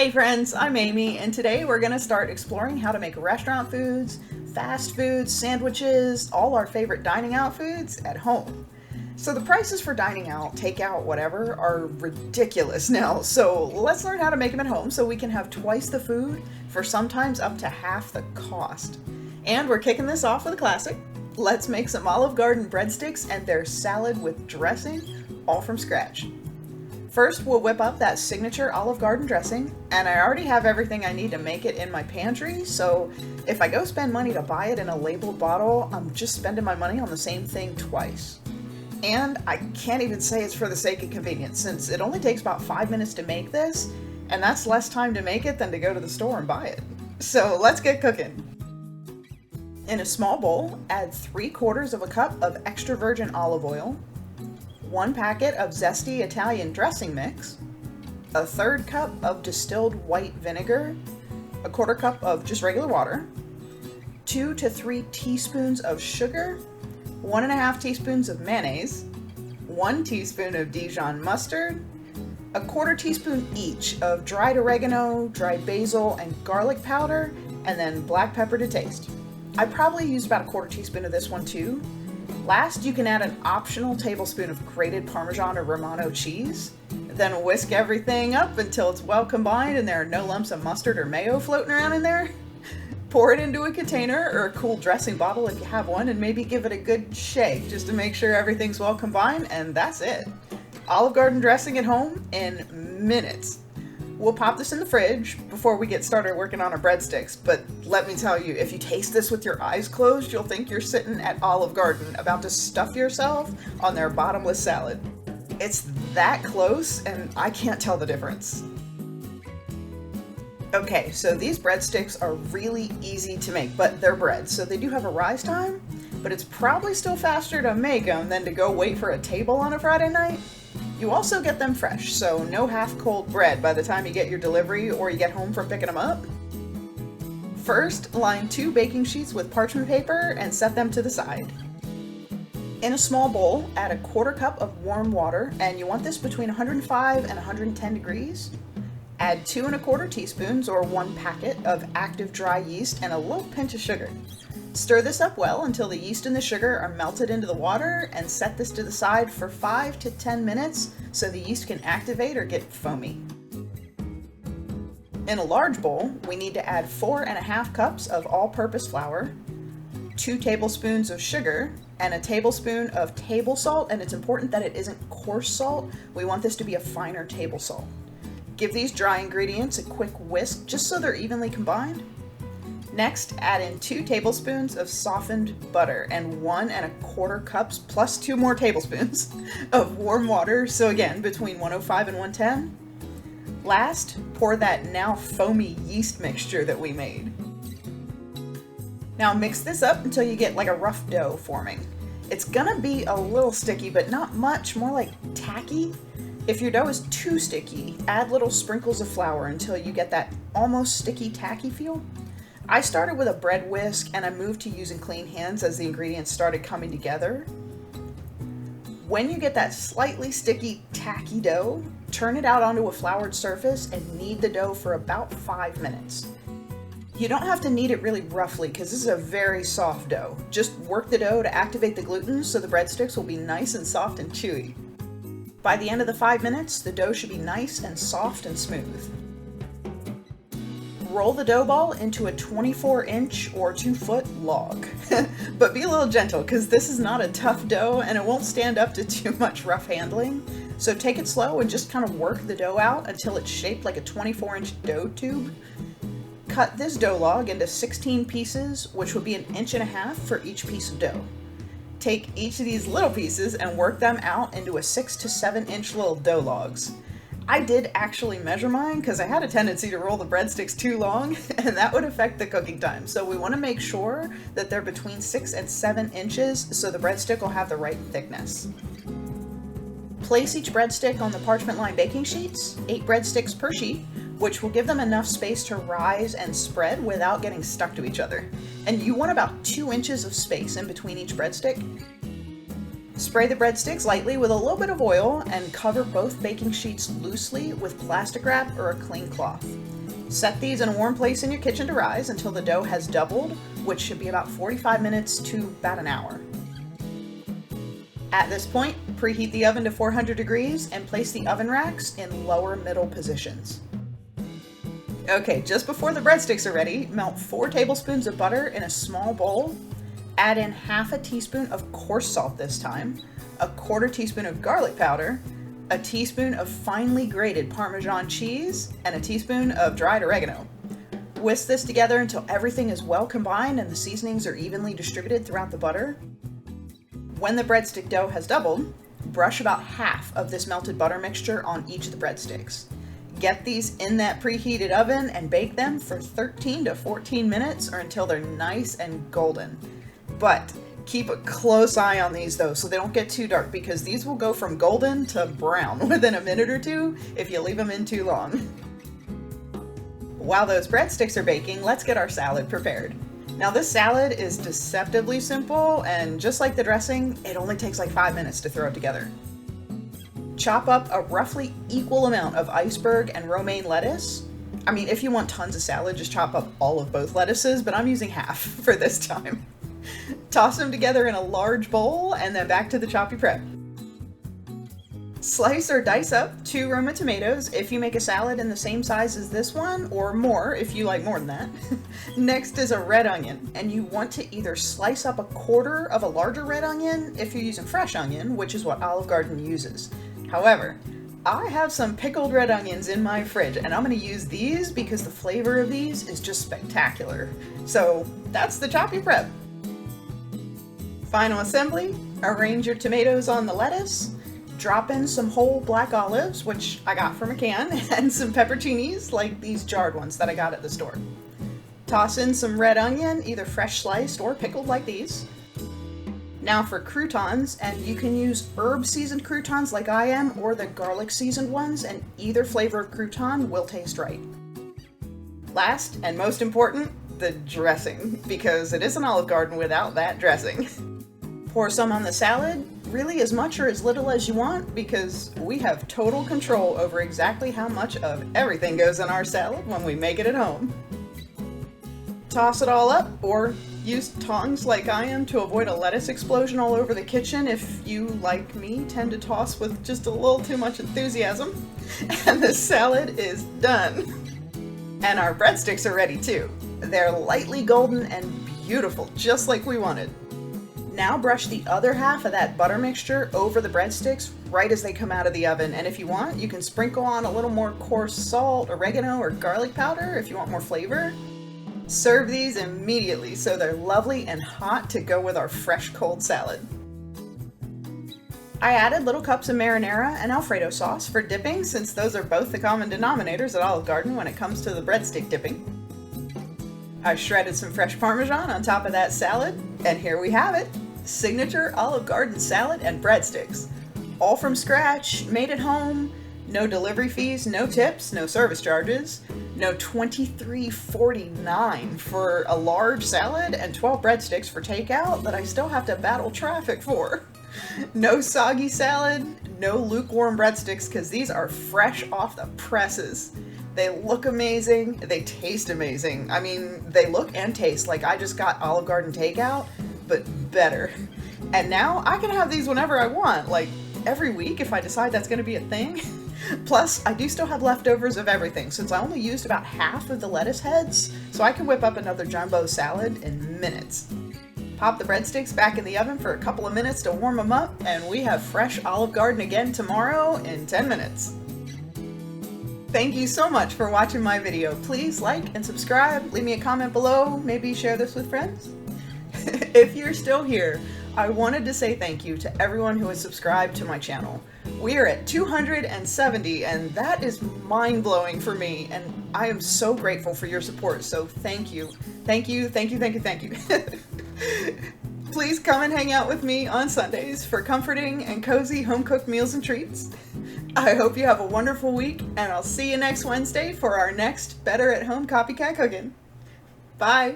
Hey friends, I'm Amy, and today we're going to start exploring how to make restaurant foods, fast foods, sandwiches, all our favorite dining out foods at home. So the prices for dining out, takeout, whatever, are ridiculous now, so let's learn how to make them at home so we can have twice the food for sometimes up to half the cost. And we're kicking this off with a classic. Let's make some Olive Garden breadsticks and their salad with dressing, all from scratch. First, we'll whip up that signature Olive Garden dressing, and I already have everything I need to make it in my pantry, so if I go spend money to buy it in a labeled bottle, I'm just spending my money on the same thing twice. And I can't even say it's for the sake of convenience, since it only takes about 5 minutes to make this, and that's less time to make it than to go to the store and buy it. So let's get cooking. In a small bowl, add 3/4 of a cup of extra virgin olive oil, 1 packet of zesty Italian dressing mix, a 1/3 cup of distilled white vinegar, a 1/4 cup of just regular water, 2 to 3 teaspoons of sugar, 1.5 teaspoons of mayonnaise, 1 teaspoon of Dijon mustard, a 1/4 teaspoon each of dried oregano, dried basil, and garlic powder, and then black pepper to taste. I probably used about a 1/4 teaspoon of this one too. Last, you can add an optional tablespoon of grated Parmesan or Romano cheese. Then whisk everything up until it's well combined and there are no lumps of mustard or mayo floating around in there. Pour it into a container or a cool dressing bottle if you have one, and maybe give it a good shake just to make sure everything's well combined, and that's it. Olive Garden dressing at home in minutes. We'll pop this in the fridge before we get started working on our breadsticks, but let me tell you, if you taste this with your eyes closed, you'll think you're sitting at Olive Garden about to stuff yourself on their bottomless salad. It's that close, and I can't tell the difference. Okay, so these breadsticks are really easy to make, but they're bread, so they do have a rise time, but it's probably still faster to make them than to go wait for a table on a Friday night. You also get them fresh, so no half-cold bread by the time you get your delivery or you get home from picking them up. First, line 2 baking sheets with parchment paper and set them to the side. In a small bowl, add a 1/4 cup of warm water, and you want this between 105 and 110 degrees. Add 2 1/4 teaspoons or 1 packet of active dry yeast and a little pinch of sugar. Stir this up well until the yeast and the sugar are melted into the water, and set this to the side for 5 to 10 minutes so the yeast can activate or get foamy. In a large bowl, we need to add 4.5 cups of all-purpose flour, 2 tablespoons of sugar, and a tablespoon of table salt, and it's important that it isn't coarse salt. We want this to be a finer table salt. Give these dry ingredients a quick whisk just so they're evenly combined. Next, add in 2 tablespoons of softened butter and 1 1/4 cups plus 2 more tablespoons of warm water, so again, between 105 and 110. Last, pour that now foamy yeast mixture that we made. Now mix this up until you get like a rough dough forming. It's gonna be a little sticky, but not much, more like tacky. If your dough is too sticky, add little sprinkles of flour until you get that almost sticky, tacky feel. I started with a bread whisk and I moved to using clean hands as the ingredients started coming together. When you get that slightly sticky, tacky dough, turn it out onto a floured surface and knead the dough for about 5 minutes. You don't have to knead it really roughly because this is a very soft dough. Just work the dough to activate the gluten so the breadsticks will be nice and soft and chewy. By the end of the 5 minutes, the dough should be nice and soft and smooth. Roll the dough ball into a 24-inch or 2-foot log. But be a little gentle because this is not a tough dough and it won't stand up to too much rough handling. So take it slow and just kind of work the dough out until it's shaped like a 24-inch dough tube. Cut this dough log into 16 pieces, which would be 1.5 inches for each piece of dough. Take each of these little pieces and work them out into a 6 to 7 inch little dough logs. I did actually measure mine because I had a tendency to roll the breadsticks too long and that would affect the cooking time. So we want to make sure that they're between 6 and 7 inches so the breadstick will have the right thickness. Place each breadstick on the parchment lined baking sheets, 8 breadsticks per sheet, which will give them enough space to rise and spread without getting stuck to each other. And you want about 2 inches of space in between each breadstick. Spray the breadsticks lightly with a little bit of oil and cover both baking sheets loosely with plastic wrap or a clean cloth. Set these in a warm place in your kitchen to rise until the dough has doubled, which should be about 45 minutes to about an hour. At this point, preheat the oven to 400 degrees and place the oven racks in lower middle positions. Okay, just before the breadsticks are ready, melt 4 tablespoons of butter in a small bowl. Add in half a teaspoon of coarse salt this time, a quarter teaspoon of garlic powder, a teaspoon of finely grated Parmesan cheese, and a teaspoon of dried oregano. Whisk this together until everything is well combined and the seasonings are evenly distributed throughout the butter. When the breadstick dough has doubled, brush about half of this melted butter mixture on each of the breadsticks. Get these in that preheated oven and bake them for 13 to 14 minutes or until they're nice and golden. But keep a close eye on these though so they don't get too dark, because these will go from golden to brown within a minute or two if you leave them in too long. While those breadsticks are baking, let's get our salad prepared. Now this salad is deceptively simple, and just like the dressing, it only takes like 5 minutes to throw it together. Chop up a roughly equal amount of iceberg and romaine lettuce. I mean, if you want tons of salad, just chop up all of both lettuces, but I'm using half for this time. Toss them together in a large bowl and then back to the choppy prep. Slice or dice up 2 Roma tomatoes if you make a salad in the same size as this one, or more if you like more than that. Next is a red onion, and you want to either slice up a quarter of a larger red onion if you're using fresh onion, which is what Olive Garden uses. However, I have some pickled red onions in my fridge, and I'm going to use these because the flavor of these is just spectacular. So that's the choppy prep. Final assembly: arrange your tomatoes on the lettuce. Drop in some whole black olives, which I got from a can, and some pepperoncinis, like these jarred ones that I got at the store. Toss in some red onion, either fresh sliced or pickled like these. Now for croutons, and you can use herb seasoned croutons like I am, or the garlic seasoned ones, and either flavor of crouton will taste right. Last and most important, the dressing, because it isn't Olive Garden without that dressing. Pour some on the salad, really as much or as little as you want, because we have total control over exactly how much of everything goes in our salad when we make it at home. Toss it all up, or use tongs like I am to avoid a lettuce explosion all over the kitchen if you, like me, tend to toss with just a little too much enthusiasm. And the salad is done. And our breadsticks are ready too. They're lightly golden and beautiful, just like we wanted. Now brush the other half of that butter mixture over the breadsticks right as they come out of the oven, and if you want, you can sprinkle on a little more coarse salt, oregano, or garlic powder if you want more flavor. Serve these immediately so they're lovely and hot to go with our fresh cold salad. I added little cups of marinara and Alfredo sauce for dipping, since those are both the common denominators at Olive Garden when it comes to the breadstick dipping. I shredded some fresh Parmesan on top of that salad, and here we have it. Signature Olive Garden salad and breadsticks. All from scratch, made at home, no delivery fees, no tips, no service charges, no $23.49 for a large salad and 12 breadsticks for takeout that I still have to battle traffic for. No soggy salad, no lukewarm breadsticks, because these are fresh off the presses. They look amazing, they taste amazing. I mean, they look and taste like I just got Olive Garden takeout, but better. And now I can have these whenever I want, like every week if I decide that's gonna be a thing. Plus, I do still have leftovers of everything, since I only used about half of the lettuce heads, so I can whip up another jumbo salad in minutes. Pop the breadsticks back in the oven for a couple of minutes to warm them up, and we have fresh Olive Garden again tomorrow in 10 minutes. Thank you so much for watching my video. Please like and subscribe, leave me a comment below, maybe share this with friends. If you're still here, I wanted to say thank you to everyone who has subscribed to my channel. We are at 270, and that is mind-blowing for me, and I am so grateful for your support, so thank you. Thank you, thank you, thank you, thank you. Please come and hang out with me on Sundays for comforting and cozy home-cooked meals and treats. I hope you have a wonderful week, and I'll see you next Wednesday for our next Better at Home Copycat Cooking. Bye!